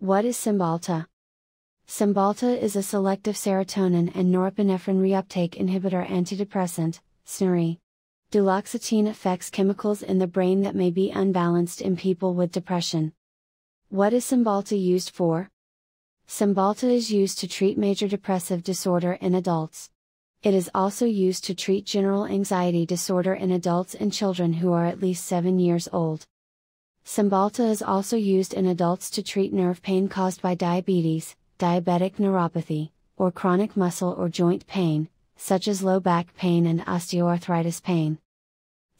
What is Cymbalta? Cymbalta is a selective serotonin and norepinephrine reuptake inhibitor antidepressant, SNRI. Duloxetine affects chemicals in the brain that may be unbalanced in people with depression. What is Cymbalta used for? Cymbalta is used to treat major depressive disorder in adults. It is also used to treat general anxiety disorder in adults and children who are at least 7 years old. Cymbalta is also used in adults to treat nerve pain caused by diabetes, diabetic neuropathy, or chronic muscle or joint pain, such as low back pain and osteoarthritis pain.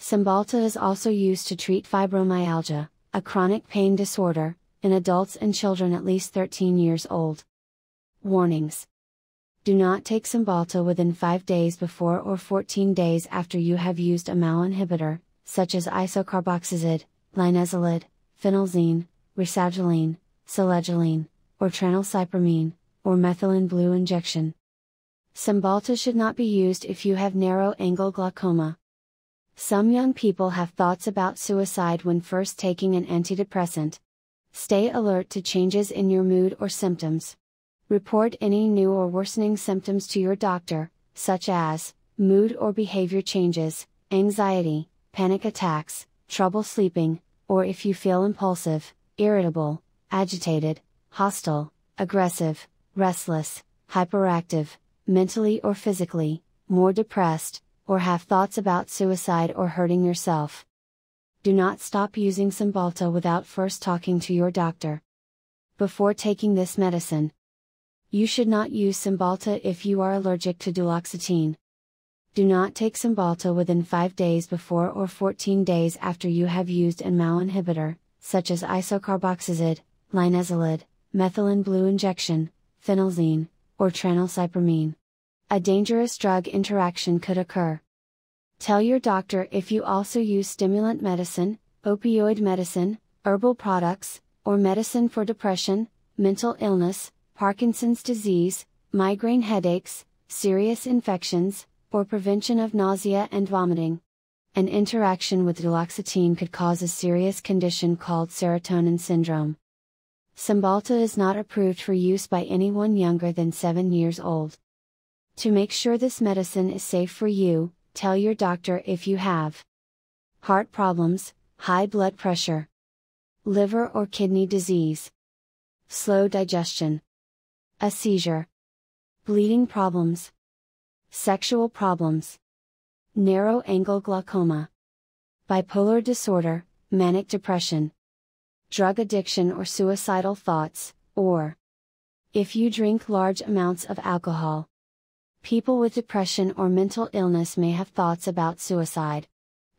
Cymbalta is also used to treat fibromyalgia, a chronic pain disorder, in adults and children at least 13 years old. Warnings: do not take Cymbalta within 5 days before or 14 days after you have used a MAO inhibitor, such as isocarboxazid, linezolid, phenelzine, rasagiline, selegiline, or tranylcypromine, or methylene blue injection. Cymbalta should not be used if you have narrow-angle glaucoma. Some young people have thoughts about suicide when first taking an antidepressant. Stay alert to changes in your mood or symptoms. Report any new or worsening symptoms to your doctor, such as mood or behavior changes, anxiety, panic attacks, trouble sleeping, or if you feel impulsive, irritable, agitated, hostile, aggressive, restless, hyperactive, mentally or physically, more depressed, or have thoughts about suicide or hurting yourself. Do not stop using Cymbalta without first talking to your doctor. Before taking this medicine, you should not use Cymbalta if you are allergic to duloxetine. Do not take Cymbalta within 5 days before or 14 days after you have used a MAO inhibitor, such as isocarboxazid, linezolid, methylene blue injection, phenelzine, or tranylcypromine. A dangerous drug interaction could occur. Tell your doctor if you also use stimulant medicine, opioid medicine, herbal products, or medicine for depression, mental illness, Parkinson's disease, migraine headaches, serious infections, or prevention of nausea and vomiting. An interaction with duloxetine could cause a serious condition called serotonin syndrome. Cymbalta is not approved for use by anyone younger than 7 years old. To make sure this medicine is safe for you, tell your doctor if you have heart problems, high blood pressure, liver or kidney disease, slow digestion, a seizure, bleeding problems, sexual problems, narrow-angle glaucoma, bipolar disorder, manic depression, drug addiction or suicidal thoughts, or if you drink large amounts of alcohol. People with depression or mental illness may have thoughts about suicide.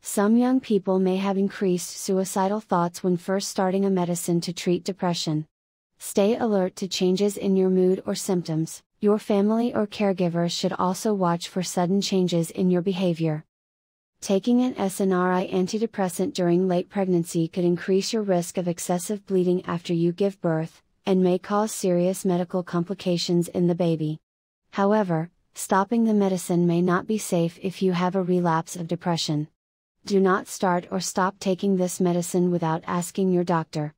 Some young people may have increased suicidal thoughts when first starting a medicine to treat depression. Stay alert to changes in your mood or symptoms. Your family or caregivers should also watch for sudden changes in your behavior. Taking an SSNRI antidepressant during late pregnancy could increase your risk of excessive bleeding after you give birth, and may cause serious medical complications in the baby. However, stopping the medicine may not be safe if you have a relapse of depression. Do not start or stop taking this medicine without asking your doctor.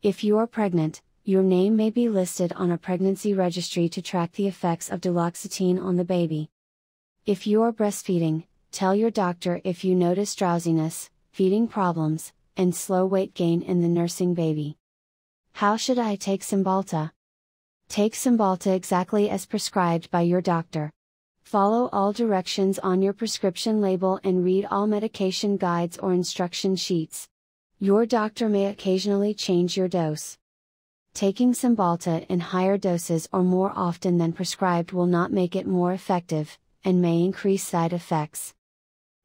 If you are pregnant, your name may be listed on a pregnancy registry to track the effects of duloxetine on the baby. If you are breastfeeding, tell your doctor if you notice drowsiness, feeding problems, and slow weight gain in the nursing baby. How should I take Cymbalta? Take Cymbalta exactly as prescribed by your doctor. Follow all directions on your prescription label and read all medication guides or instruction sheets. Your doctor may occasionally change your dose. Taking Cymbalta in higher doses or more often than prescribed will not make it more effective, and may increase side effects.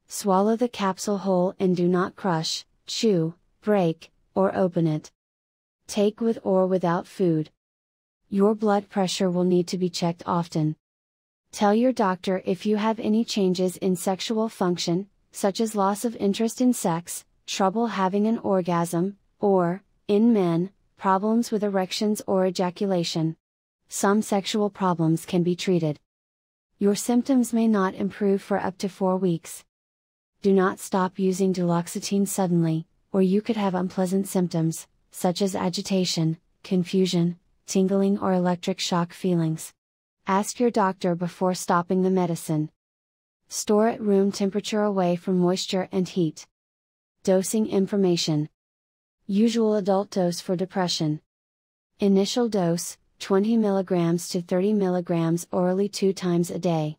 Swallow the capsule whole and do not crush, chew, break, or open it. Take with or without food. Your blood pressure will need to be checked often. Tell your doctor if you have any changes in sexual function, such as loss of interest in sex, trouble having an orgasm, or, in men, problems with erections or ejaculation. Some sexual problems can be treated. Your symptoms may not improve for up to 4 weeks. Do not stop using duloxetine suddenly, or you could have unpleasant symptoms, such as agitation, confusion, tingling or electric shock feelings. Ask your doctor before stopping the medicine. Store at room temperature away from moisture and heat. Dosing information. Usual adult dose for depression. Initial dose, 20 mg to 30 mg orally 2 times a day.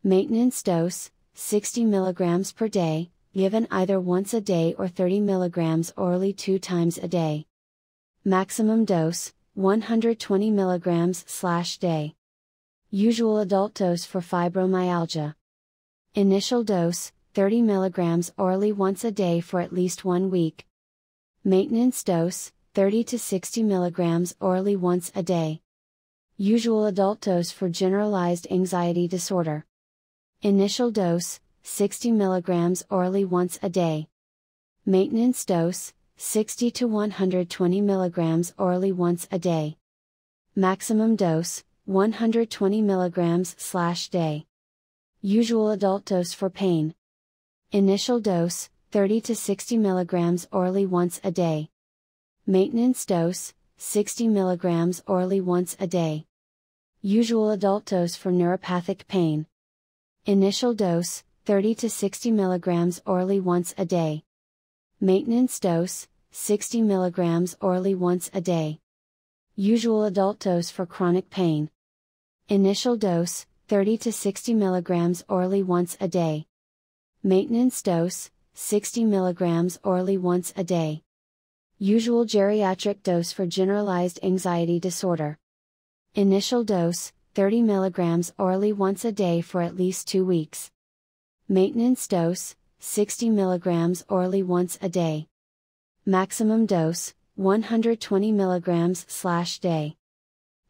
Maintenance dose, 60 mg per day, given either once a day or 30 mg orally 2 times a day. Maximum dose, 120 mg/day. Usual adult dose for fibromyalgia. Initial dose, 30 mg orally once a day for at least 1 week. Maintenance dose, 30 to 60 mg orally once a day. Usual adult dose for generalized anxiety disorder. Initial dose, 60 mg orally once a day. Maintenance dose, 60 to 120 mg orally once a day. Maximum dose, 120 mg/day. Usual adult dose for pain. Initial dose, 30 to 60 mg orally once a day. Maintenance dose, 60 mg orally once a day. Usual adult dose for neuropathic pain. Initial dose, 30 to 60 mg orally once a day. Maintenance dose, 60 mg orally once a day. Usual adult dose for chronic pain. Initial dose, 30 to 60 mg orally once a day. Maintenance dose, 60 mg orally once a day. Usual geriatric dose for generalized anxiety disorder. Initial dose, 30 mg orally once a day for at least 2 weeks. Maintenance dose, 60 mg orally once a day. Maximum dose, 120 mg/day.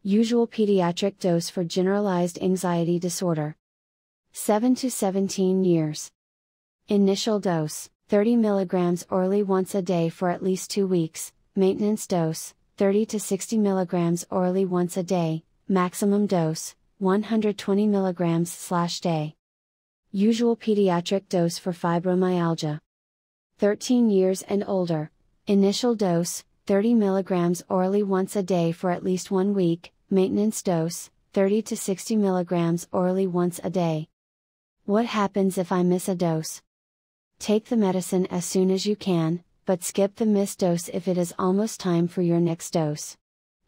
Usual pediatric dose for generalized anxiety disorder. 7 to 17 years. Initial dose, 30 mg orally once a day for at least 2 weeks, maintenance dose, 30 to 60 mg orally once a day, maximum dose, 120 mg/day. Usual pediatric dose for fibromyalgia. 13 years and older. Initial dose, 30 mg orally once a day for at least 1 week, maintenance dose, 30 to 60 mg orally once a day. What happens if I miss a dose? Take the medicine as soon as you can, but skip the missed dose if it is almost time for your next dose.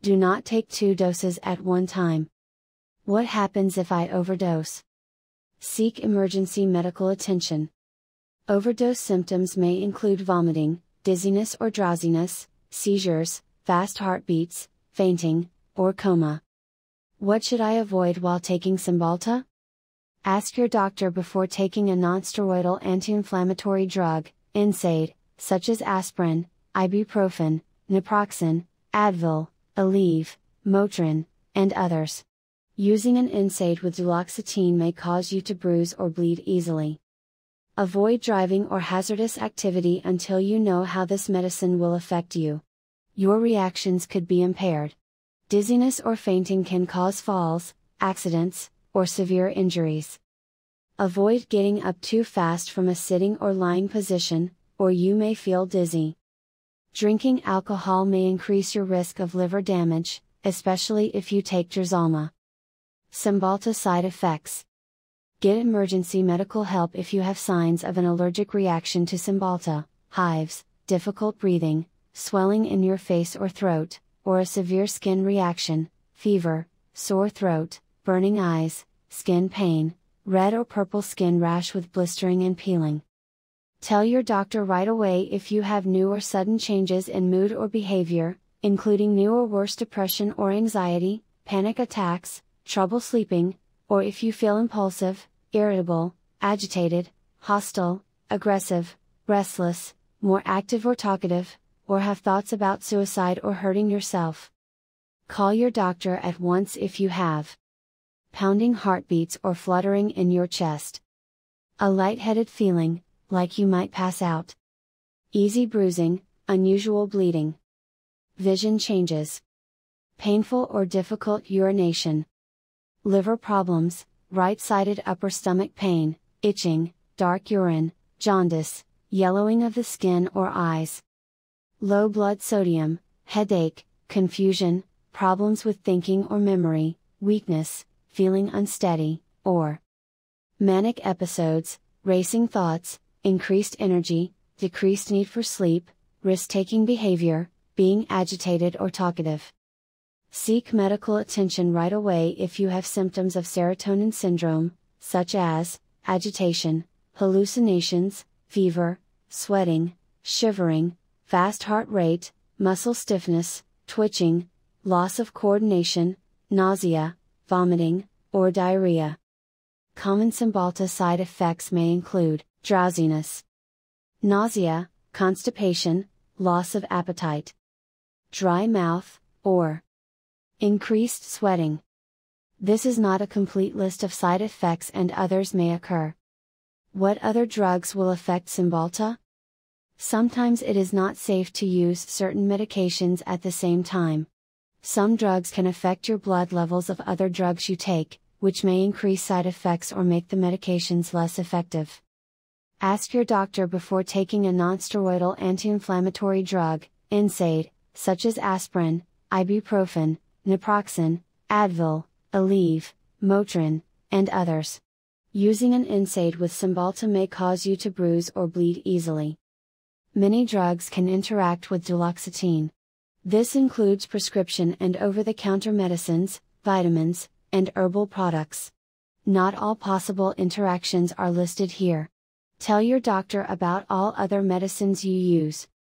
Do not take 2 doses at one time. What happens if I overdose? Seek emergency medical attention. Overdose symptoms may include vomiting, dizziness or drowsiness, seizures, fast heartbeats, fainting, or coma. What should I avoid while taking Cymbalta? Ask your doctor before taking a nonsteroidal anti-inflammatory drug, NSAID, such as aspirin, ibuprofen, naproxen, Advil, Aleve, Motrin, and others. Using an NSAID with Duloxetine may cause you to bruise or bleed easily. Avoid driving or hazardous activity until you know how this medicine will affect you. Your reactions could be impaired. Dizziness or fainting can cause falls, accidents, or severe injuries. Avoid getting up too fast from a sitting or lying position, or you may feel dizzy. Drinking alcohol may increase your risk of liver damage, especially if you take Drazalma. Cymbalta side effects. Get emergency medical help if you have signs of an allergic reaction to Cymbalta, hives, difficult breathing, swelling in your face or throat, or a severe skin reaction, fever, sore throat, burning eyes, skin pain, red or purple skin rash with blistering and peeling. Tell your doctor right away if you have new or sudden changes in mood or behavior, including new or worse depression or anxiety, panic attacks, trouble sleeping, or if you feel impulsive, irritable, agitated, hostile, aggressive, restless, more active or talkative, or have thoughts about suicide or hurting yourself. Call your doctor at once if you have pounding heartbeats or fluttering in your chest, a lightheaded feeling, like you might pass out, easy bruising, unusual bleeding, vision changes, painful or difficult urination, liver problems, right-sided upper stomach pain, itching, dark urine, jaundice, yellowing of the skin or eyes, low blood sodium, headache, confusion, problems with thinking or memory, weakness, feeling unsteady, or manic episodes, racing thoughts, increased energy, decreased need for sleep, risk-taking behavior, being agitated or talkative. Seek medical attention right away if you have symptoms of serotonin syndrome, such as agitation, hallucinations, fever, sweating, shivering, fast heart rate, muscle stiffness, twitching, loss of coordination, nausea, vomiting, or diarrhea. Common Cymbalta side effects may include drowsiness, nausea, constipation, loss of appetite, dry mouth, or increased sweating. This is not a complete list of side effects and others may occur. What other drugs will affect Cymbalta? Sometimes it is not safe to use certain medications at the same time. Some drugs can affect your blood levels of other drugs you take, which may increase side effects or make the medications less effective. Ask your doctor before taking a nonsteroidal anti-inflammatory drug, NSAID, such as aspirin, ibuprofen, naproxen, Advil, Aleve, Motrin, and others. Using an NSAID with Cymbalta may cause you to bruise or bleed easily. Many drugs can interact with duloxetine. This includes prescription and over-the-counter medicines, vitamins, and herbal products. Not all possible interactions are listed here. Tell your doctor about all other medicines you use.